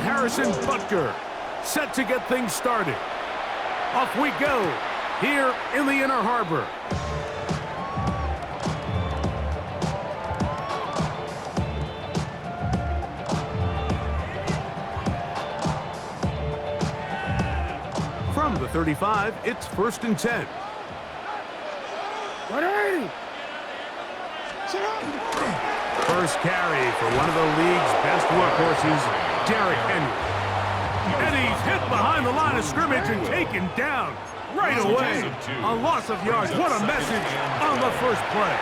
Harrison Butker, set to get things started. Off we go, here in the Inner Harbor. From the 35, it's 1st and 10. First carry for one of the league's best workhorses, Derrick Henry. And he's hit behind the line of scrimmage and taken down right away. A loss of yards. What a message on the first play.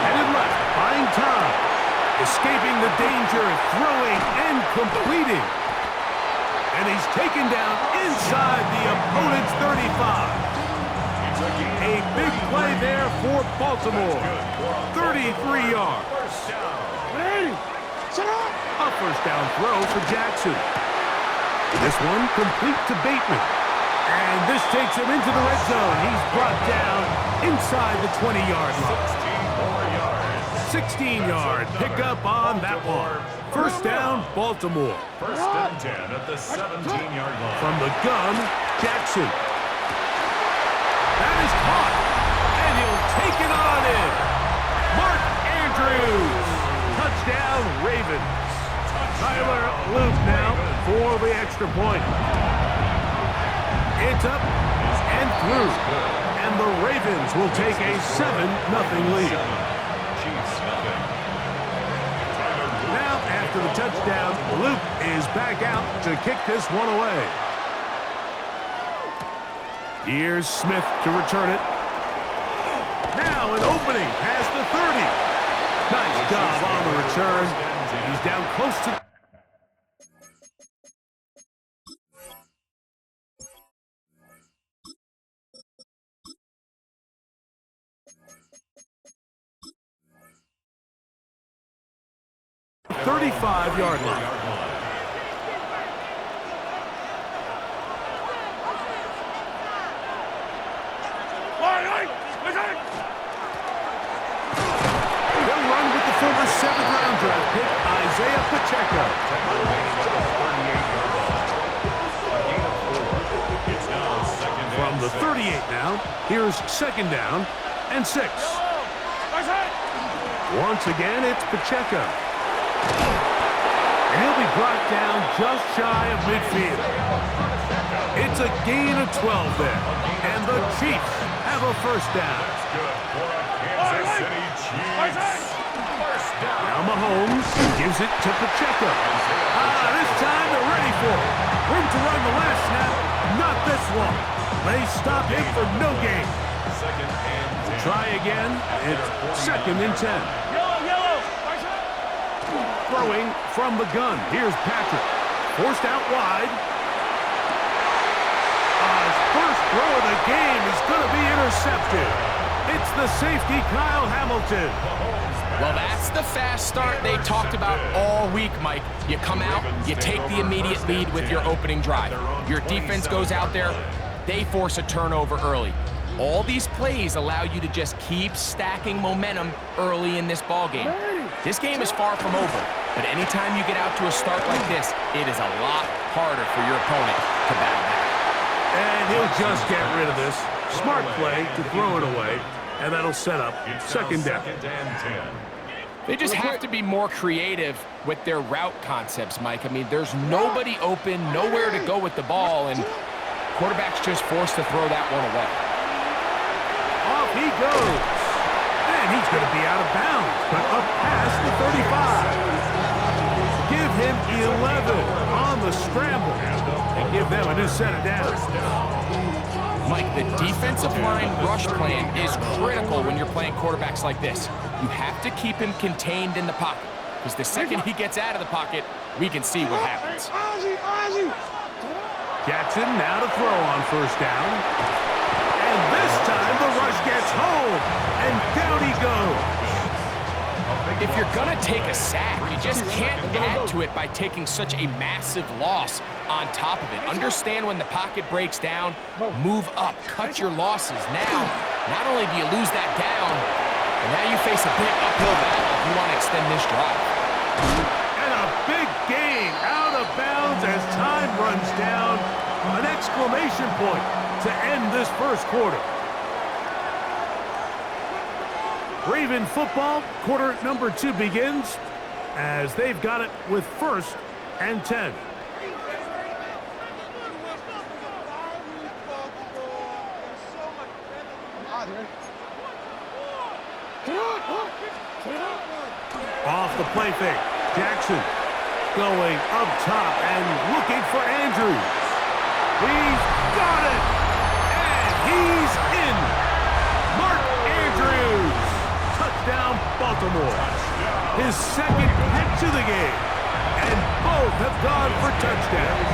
Headed left, buying time. Escaping the danger, throwing and completing. And he's taken down inside the opponent's 35. A big play there for Baltimore. 33 yards. A first down throw for Jackson. This one complete to Bateman. And this takes him into the red zone. He's brought down inside the 20-yard line. 16-yard pickup on that one. First down, Baltimore. 1st and 10 at the 17-yard line. From the gun, Jackson. That is caught, and he'll take it on in. Mark Andrews. Touchdown, Ravens. Tyler Luke now for the extra point. It's up and through, and the Ravens will take a 7-0 lead. Now, after the touchdown, Luke is back out to kick this one away. Here's Smith to return it. Now an opening past the 30. Nice job on the return. He's down close to... the 35-yard line. They'll run with the former 7th-round draft pick, Isaiah Pacheco. From the 38 now, here's 2nd down and 6. Once again, it's Pacheco. And he'll be brought down just shy of midfield. It's a gain of 12 there. And the Chiefs have a first down. Now Mahomes gives it to Pacheco. This time they're ready for it. Room to run the last snap. Not this one. They stop him for no gain. Try again. It's 2nd and 10. Throwing from the gun. Here's Patrick. Forced out wide. His first throw of the game is going to be intercepted. It's the safety, Kyle Hamilton. Well, that's the fast start they talked about all week, Mike. You come out, you take the immediate lead with your opening drive. Your defense goes out there, they force a turnover early. All these plays allow you to just keep stacking momentum early in this ballgame. This game is far from over, but anytime you get out to a start like this, it is a lot harder for your opponent to battle back. And he'll just get rid of this. Smart play to throw it away, and that'll set up 2nd down. They just have to be more creative with their route concepts, Mike. I mean, there's nobody open, nowhere to go with the ball, and quarterback's just forced to throw that one away. Off he goes. And he's going to be out of bounds, but up past the 35. Give him 11 on the scramble and give them a new set of downs. Mike, the defensive line rush plan is critical when you're playing quarterbacks like this. You have to keep him contained in the pocket, because the second he gets out of the pocket, we can see what happens. Jackson now to throw on first down. And this time the rush gets home, and down he goes. If you're going to take a sack, you just can't add to it by taking such a massive loss on top of it. Understand when the pocket breaks down, move up, cut your losses. Now, not only do you lose that down, but now you face a big uphill battle if you want to extend this drive. And a big gain out of bounds as time runs down. An exclamation point to end this first quarter. Raven football, quarter number 2 begins as they've got it with 1st and 10. Off the play fake, Jackson going up top and looking for Andrews. He's got it, and he's in. Mark Andrews, touchdown Baltimore. His 2nd hit to the game, and both have gone for touchdowns.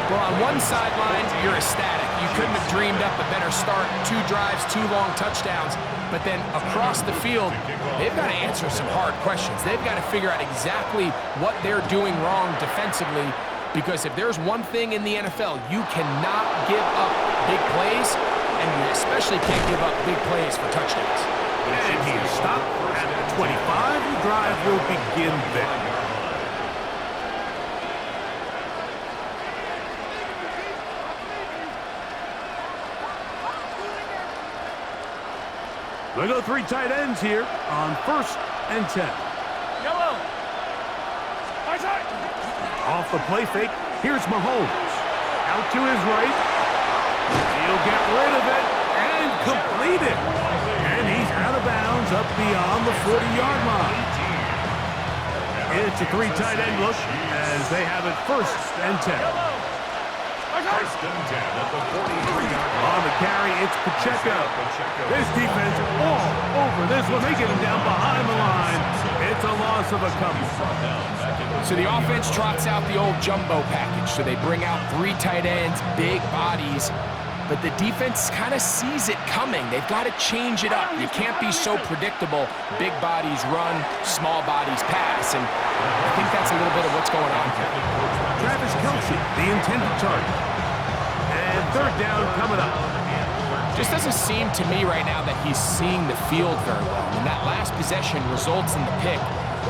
Well, on one sideline, you're ecstatic. You couldn't have dreamed up a better start. 2 drives, 2 long touchdowns. But then across the field, they've got to answer some hard questions. They've got to figure out exactly what they're doing wrong defensively, because if there's one thing in the NFL, you cannot give up big plays, and you especially can't give up big plays for touchdowns. And he is stopped at the 25. The drive will begin there. We go 3 tight ends here on 1st and 10. Yellow. Off the play fake, here's Mahomes. Out to his right. He'll get rid of it and complete it. And he's out of bounds up beyond the 40-yard line. It's a 3 tight end look as they have it 1st and 10. 1st and 10 at the 43-yard line. On the carry, it's Pacheco. This defense all over this one. They get him down behind the line. It's a loss of a couple. So the offense trots out the old jumbo package. So they bring out 3 tight ends, big bodies. But the defense kind of sees it coming. They've got to change it up. You can't be so predictable. Big bodies run, small bodies pass. And I think that's a little bit of what's going on here. Travis Kelce, the intended target. And 3rd down coming up. Just doesn't seem to me right now that he's seeing the field very well. And that last possession results in the pick.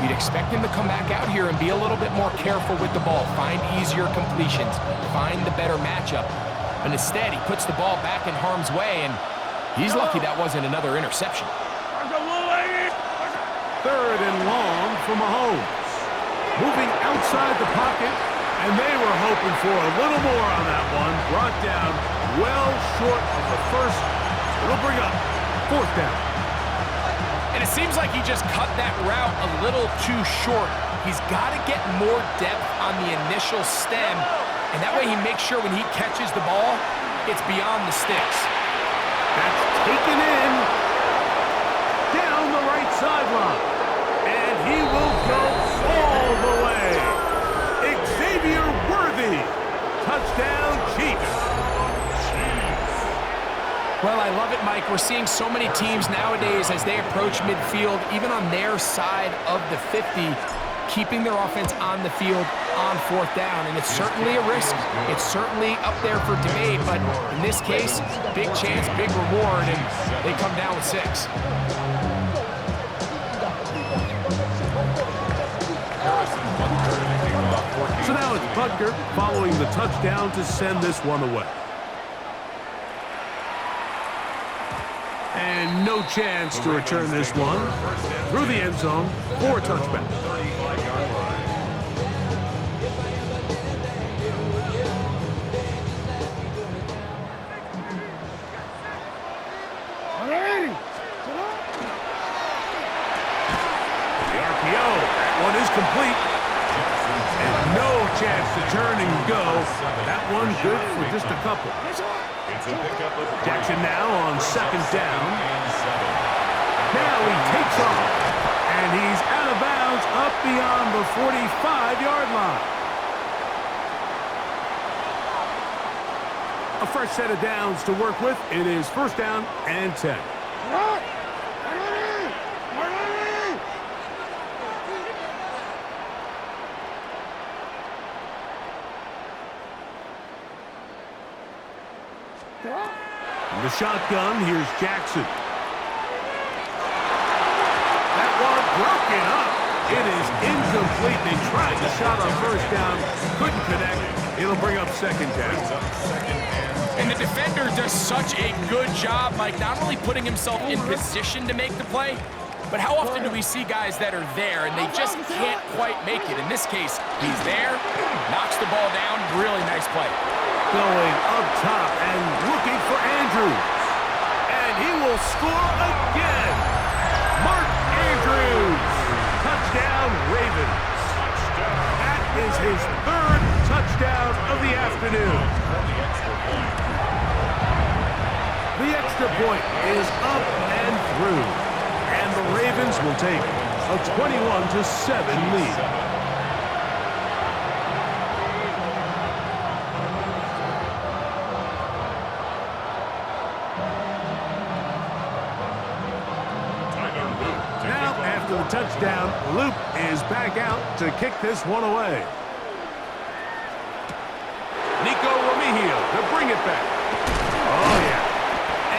You'd expect him to come back out here and be a little bit more careful with the ball, find easier completions, find the better matchup. But instead, he puts the ball back in harm's way, and he's lucky that wasn't another interception. 3rd and long for Mahomes. Moving outside the pocket, and they were hoping for a little more on that one. Brought down well short of the first. It'll bring up 4th down. And it seems like he just cut that route a little too short. He's got to get more depth on the initial stem, and that way he makes sure when he catches the ball, it's beyond the sticks. That's taken in down the right sideline. And he will go all the way. Xavier Worthy. Touchdown, Chiefs. Well, I love it, Mike. We're seeing so many teams nowadays as they approach midfield, even on their side of the 50, keeping their offense on the field on 4th down. And it's certainly a risk. It's certainly up there for debate. But in this case, big chance, big reward, and they come down with 6. So now it's Butker following the touchdown to send this one away. And no chance to return this one through the end zone for a touchback. The RPO, that one is complete. And no chance to turn and go. That one good for just a couple. Jackson now on 2nd down. Now he takes off. And he's out of bounds up beyond the 45-yard line. A fresh set of downs to work with. It is 1st down and 10. From the shotgun, here's Jackson. That one broken up. It is incomplete. They tried the shot on first down, couldn't connect. It'll bring up second down. And the defender does such a good job, Mike, not only putting himself in position to make the play, but how often do we see guys that are there and they just can't quite make it? In this case, he's there, knocks the ball down, really nice play. Going up top and looking for Andrews. And he will score again. Mark Andrews. Touchdown, Ravens. That is his third touchdown of the afternoon. The extra point is up and through. And the Ravens will take a 21-7 lead. After the touchdown, Luke is back out to kick this one away. Nico Romeo to bring it back. Oh, yeah.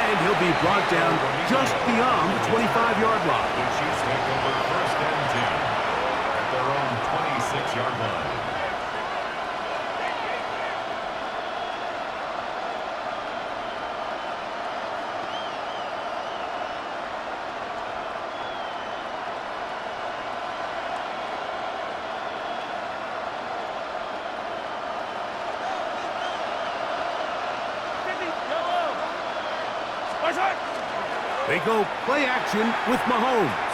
And he'll be brought down just beyond the 25-yard line. The Chiefs take over first and 10 at their own 26-yard line. They go play action with Mahomes.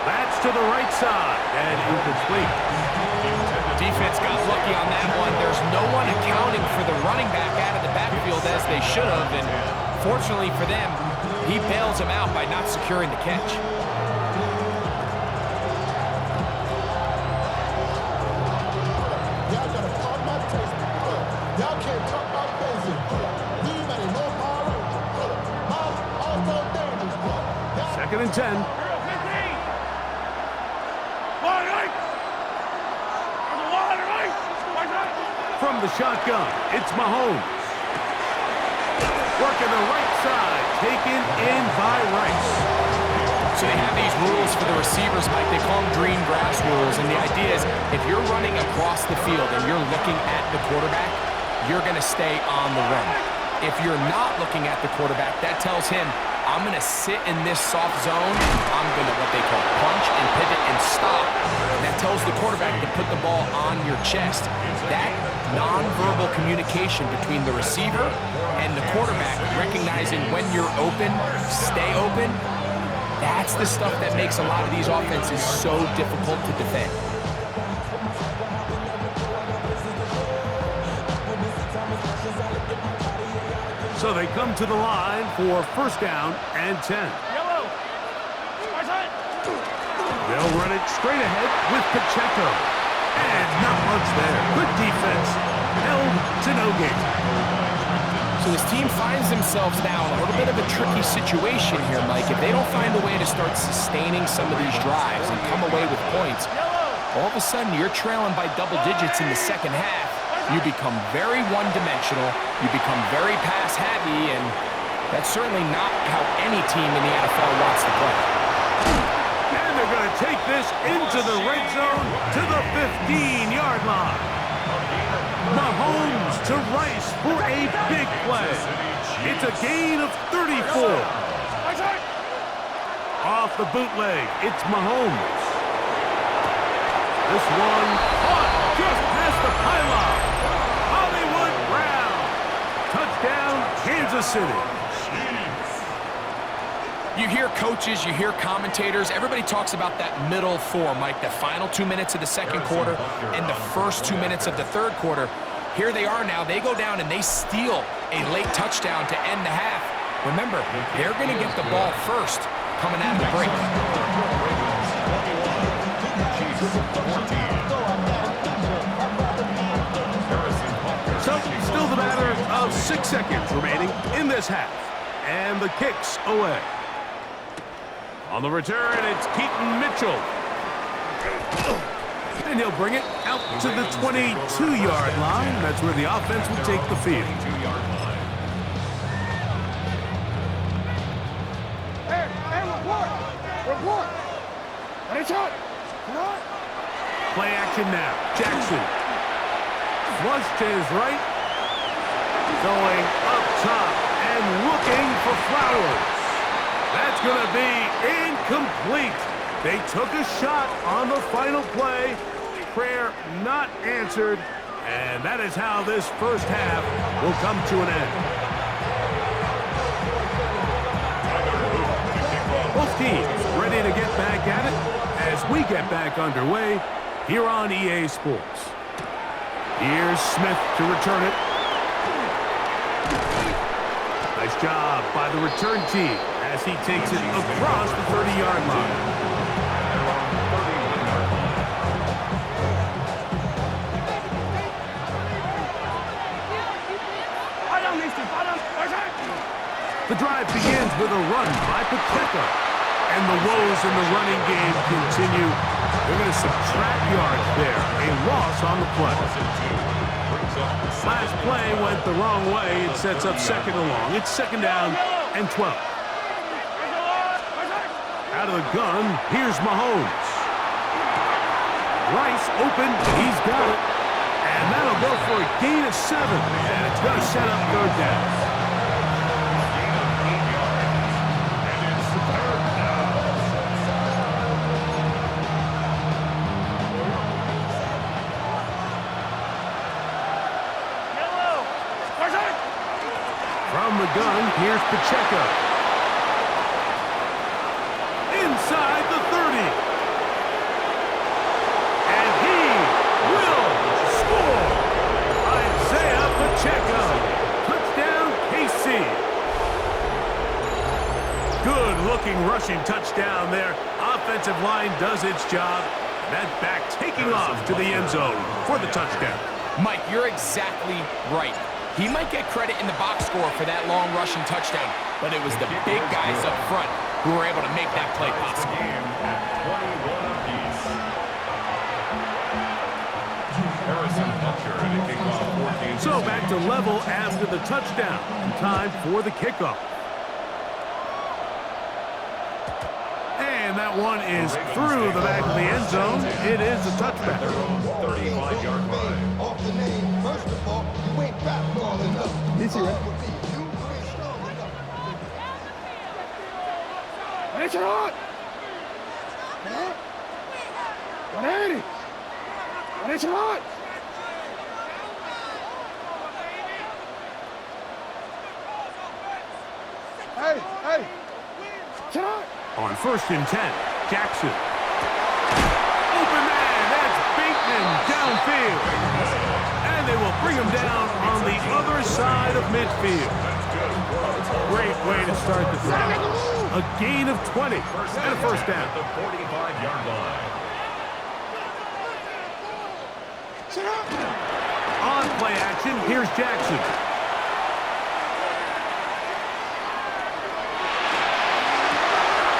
That's to the right side and incomplete. Defense got lucky on that one. There's no one accounting for the running back out of the backfield as they should have, and fortunately for them, he bails him out by not securing the catch. Second and 10. From the shotgun, it's Mahomes. Working the right side, taken in by Rice. So they have these rules for the receivers, Mike. They call them green grass rules, and the idea is if you're running across the field and you're looking at the quarterback, you're going to stay on the run. If you're not looking at the quarterback, that tells him, I'm going to sit in this soft zone. I'm going to what they call punch and pivot and stop. And that tells the quarterback to put the ball on your chest. That nonverbal communication between the receiver and the quarterback, recognizing when you're open, stay open, that's the stuff that makes a lot of these offenses so difficult to defend. So they come to the line for first down and 10. They'll run it straight ahead with Pacheco. And not much there. Good defense. Held to no gain. So this team finds themselves now in a little bit of a tricky situation here, Mike. If they don't find a way to start sustaining some of these drives and come away with points, all of a sudden you're trailing by double digits in the second half. You become very one-dimensional, you become very pass-heavy, and that's certainly not how any team in the NFL wants to play. And they're going to take this into the red zone to the 15-yard line. Mahomes to Rice for a big play. It's a gain of 34. Off the bootleg, it's Mahomes. This one caught just past the pylon. Touchdown, Kansas City. You hear coaches, you hear commentators, everybody talks about that middle four, Mike, the final 2 minutes of the second quarter and the first 2 minutes of the third quarter. Here they are now. They go down and they steal a late touchdown to end the half. Remember, they're going to get the ball first coming out of the break. So, still the matter of 6 seconds remaining in this half. And the kick's away. On the return, it's Keaton Mitchell. And he'll bring it out to the 22-yard line. That's where the offense will take the field. Hey, report! action now. Jackson. Flush to his right. Going up top and looking for Flowers. That's going to be incomplete. They took a shot on the final play. Prayer not answered. And that is how this first half will come to an end. Both teams ready to get back at it as we get back underway here on EA Sports. Here's Smith to return it. Nice job by the return team as he takes it across the 30-yard line. The drive begins with a run by Pacheco. And the woes in the running game continue. They're going to subtract yards there. A loss on the play. Last play went the wrong way. It sets up second and long. It's second down and 12. Out of the gun, here's Mahomes. Rice open. He's got it. And that'll go for a gain of 7. And it's going to set up third down. From the gun, here's Pacheco. Inside the 30. And he will score. Isaiah Pacheco. Touchdown, KC. Good-looking rushing touchdown there. Offensive line does its job. That back taking off to the end zone for the touchdown. Mike, you're exactly right. He might get credit in the box score for that long rushing touchdown, but it was the big guys up front who were able to make that play possible. So back to level after the touchdown. Time for the kickoff. And that one is through the back of the end zone. It is a touchback. 35-yard line. Off the name, first of all, you ain't back long enough. Is he right? It's hot! 180! And it's hot! Hey! It's hot! On 1st and 10, Jackson. Open man, that's Bateman downfield. And they will bring him down on the other side of midfield. Great way to start the drive. A gain of 20 and a first down. The 45-yard line. On play action, here's Jackson.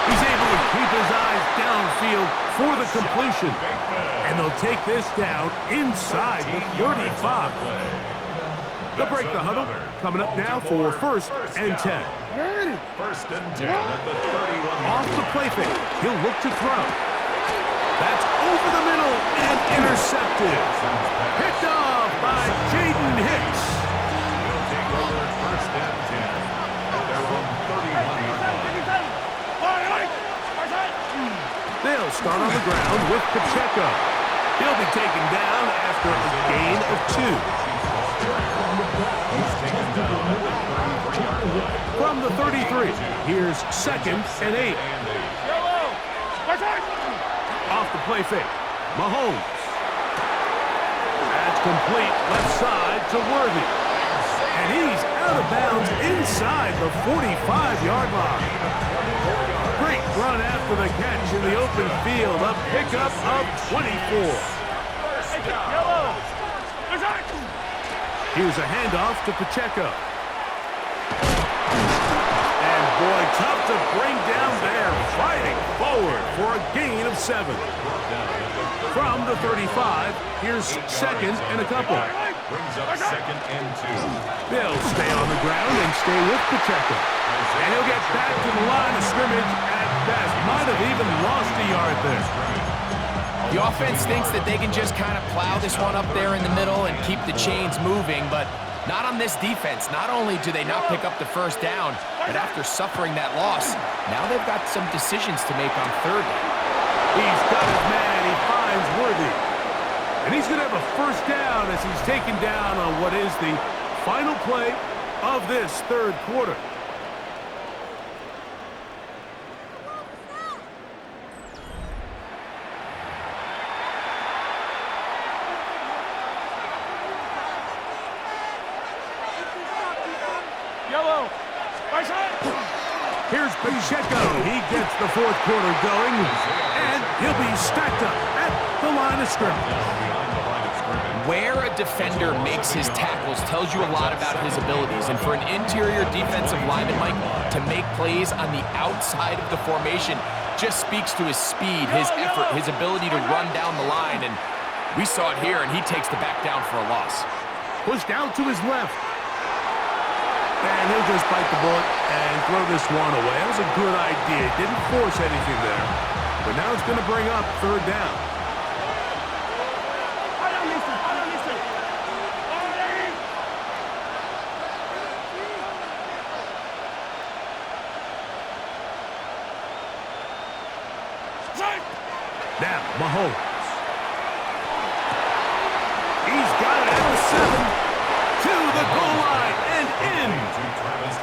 He's able to keep his eyes downfield for the completion. And they'll take this down inside the 35. They'll break the huddle. Coming up now for 1st and 10. 1st and 10 at the 31. Off the play fake. He'll look to throw. That's over the middle and intercepted. Picked off by Jaden Hicks. He'll take over 1st and 10 at their own 31-yard line. They'll start on the ground with Pacheco. He'll be taken down after a gain of 2. He's taken down at the 33-yard line. From the 33, here's 2nd and 8. Off the play fake, Mahomes. That's complete left side to Worthy. And he's out of bounds inside the 45-yard line. Great run after the catch in the open field. A pickup of 24. Here's a handoff to Pacheco. And boy, tough to bring down there. Fighting forward for a gain of 7. From the 35, here's 2nd and a couple. Brings up 2nd and 2. They'll stay on the ground and stay with Pacheco. And he'll get back to the line of scrimmage at best. Might have even lost a yard there. The offense thinks that they can just kind of plow this one up there in the middle and keep the chains moving, but not on this defense. Not only do they not pick up the first down, but after suffering that loss, now they've got some decisions to make on third down. He's got his man. He finds Worthy. And he's going to have a first down as he's taken down on what is the final play of this third quarter. Yellow. Right side. Here's Pacheco. He gets the fourth quarter going, and he'll be stacked up at the line of scrimmage. Where a defender makes his tackles tells you a lot about his abilities. And for an interior defensive lineman, Mike, to make plays on the outside of the formation just speaks to his speed, his effort, his ability to run down the line. And we saw it here, and he takes the back down for a loss. Pushed out to his left. And he'll just bite the bullet and throw this one away. That was a good idea. Didn't force anything there. But now it's going to bring up third down. Now, Mahomes. He's got it at the 7. To the goal line and in.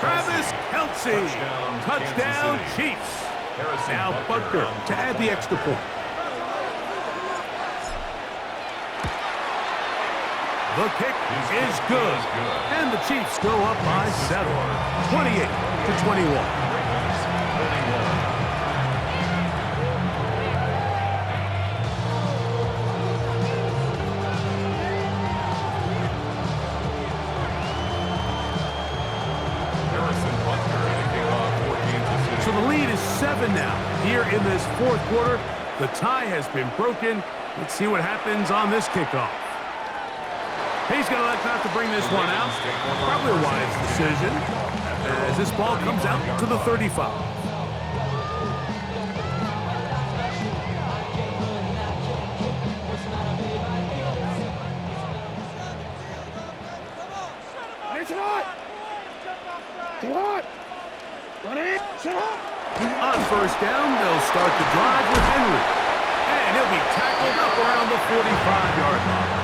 Travis Kelce. Touchdown, Chiefs. Now Butker to add the extra point. The kick is good. And the Chiefs go up by 7. 28-21. So the lead is 7 now. Here in this fourth quarter, the tie has been broken. Let's see what happens on this kickoff. He's going to elect not to bring this one out. Probably a wise decision as this ball comes out to the 35. On first down, they'll start the drive with Henry. And he'll be tackled up around the 45-yard line.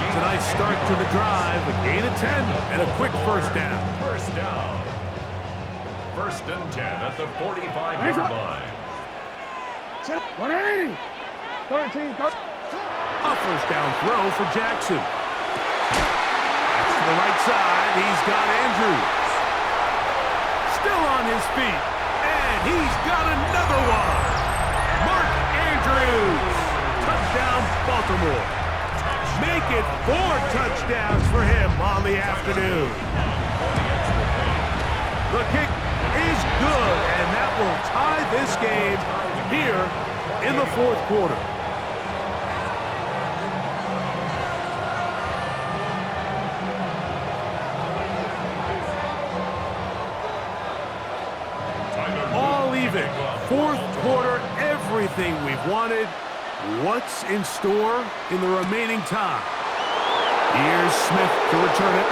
It's a nice start to the drive, a gain of 10, and a quick first down. First down. First and 10 at the 45-yard line. 180. 13. A first down throw for Jackson. That's to the right side. He's got Andrews. Still on his feet. And he's got another one. Mark Andrews. Touchdown, Baltimore. Make it 4 touchdowns for him on the afternoon. The kick is good, and that will tie this game here in the fourth quarter. All even. Fourth quarter, everything we've wanted. What's in store in the remaining time? Here's Smith to return it.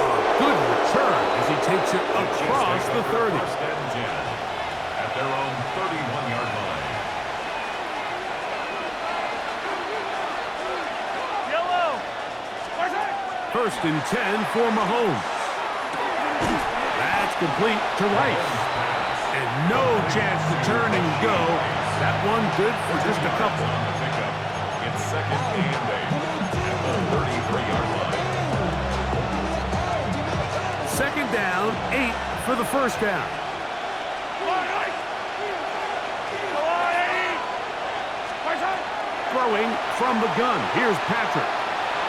A good return as he takes it across the 30. First and 10 at their own 31-yard line. Yellow. First and 10 for Mahomes. That's complete to Rice. And no chance to turn and go. That one good for just a couple. It's second and 8 at the 33-yard line. Second down, 8 for the first down. Throwing from the gun. Here's Patrick.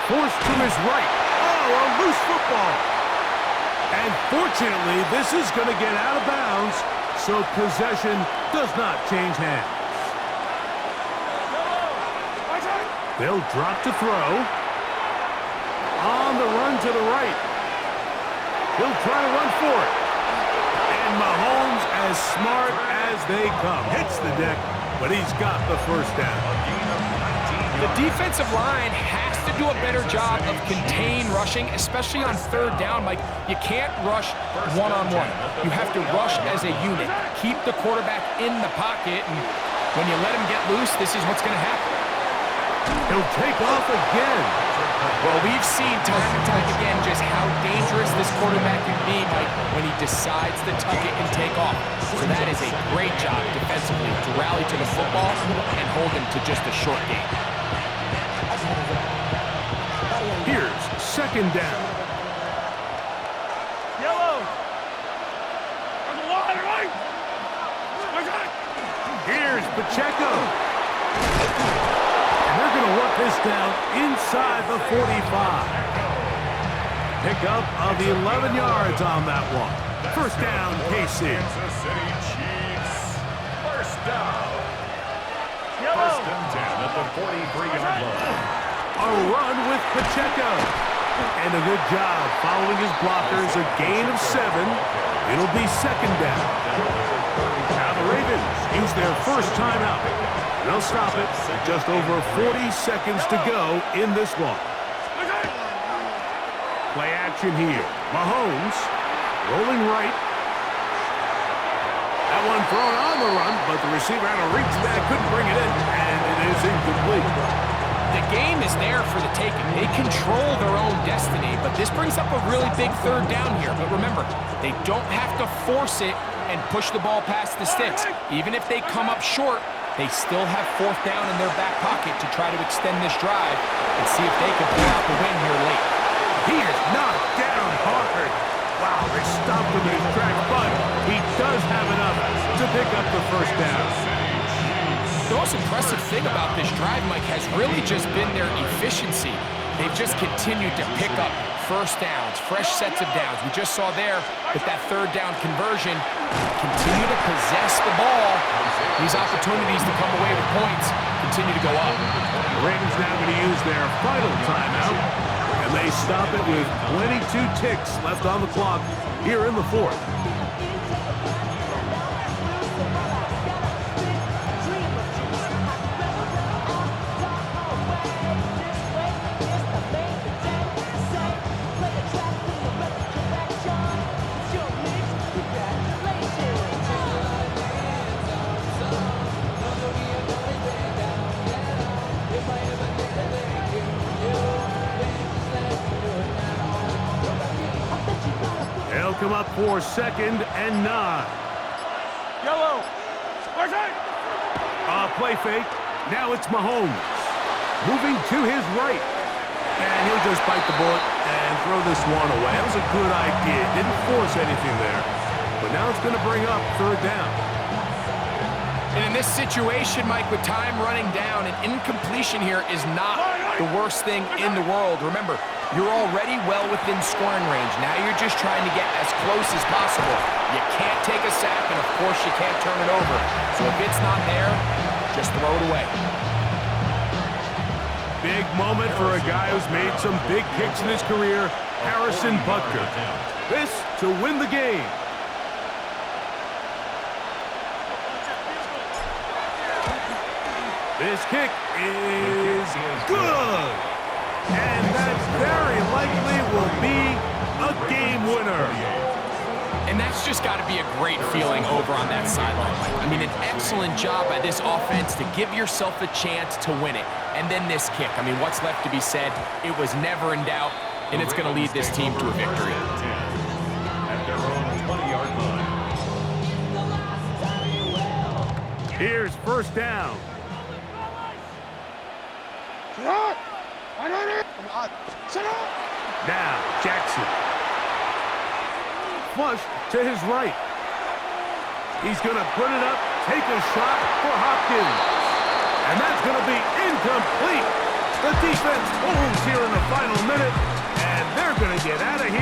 Forced to his right. Oh, a loose football. And fortunately, this is going to get out of bounds, so possession does not change hands. They'll drop to throw. On the run to the right. He'll try to run for it. And Mahomes, as smart as they come, hits the deck but he's got the first down. A gain of 19 The yards. defensive line has to do a better job of contain rushing, especially on third down. Mike, you can't rush one-on-one. You have to rush as a unit. Keep the quarterback in the pocket, and when you let him get loose, this is what's going to happen. He'll take off again. Well, we've seen time and time again just how dangerous this quarterback can be, Mike, when he decides to tuck it and take off. So that is a great job defensively to rally to the football and hold him to just a short game. Here's second down. Yellow. On the line, right? Here's Pacheco. And they're going to work this down inside the 45. Pickup of 11 yards on that one. First down, KC. Kansas City Chiefs. First down. Yellow. First and 10 at the 43-yard line. A run with Pacheco. And a good job following his blockers. A gain of 7. It'll be second down. Now the Ravens use their first timeout. They'll stop it with just over 40 seconds to go in this one. Play action here. Mahomes rolling right. That one thrown on the run, but the receiver had a reach back, couldn't bring it in, and it is incomplete. The game is there for the taking. They control their own destiny, but this brings up a really big third down here. But remember, they don't have to force it and push the ball past the sticks. Even if they come up short, they still have fourth down in their back pocket to try to extend this drive and see if they can pull out the win here late. He is knocked down hard. Wow, they stopped him in his tracks, but he does have enough to pick up the first down. The most impressive thing about this drive, Mike, has really just been their efficiency. They've just continued to pick up first downs, fresh sets of downs. We just saw there with that third down conversion, continue to possess the ball. These opportunities to come away with points continue to go up. The Ravens now going to use their final timeout, and they stop it with 22 ticks left on the clock here in the fourth. They'll come up for second and 9. Yellow. Play fake. Now it's Mahomes. Moving to his right. And he'll just bite the bullet and throw this one away. That was a good idea. Didn't force anything there. But now it's going to bring up third down. And in this situation, Mike, with time running down, an incompletion here is not the worst thing in the world. Remember, you're already well within scoring range. Now you're just trying to get as close as possible. You can't take a sack, and of course you can't turn it over. So if it's not there, just throw it away. Big moment for a guy who's made some big kicks in his career, Harrison Butker. This to win the game. This kick is good. And that very likely will be a game winner. And that's just got to be a great feeling over on that sideline. I mean, an excellent job by this offense to give yourself a chance to win it. And then this kick. I mean, what's left to be said? It was never in doubt, and it's going to lead this team to a victory. At their own 20-yard line. Here's first down. Now, Jackson. Flush to his right. He's going to put it up, take a shot for Hopkins. And that's going to be incomplete. The defense holds here in the final minute, and they're going to get out of here.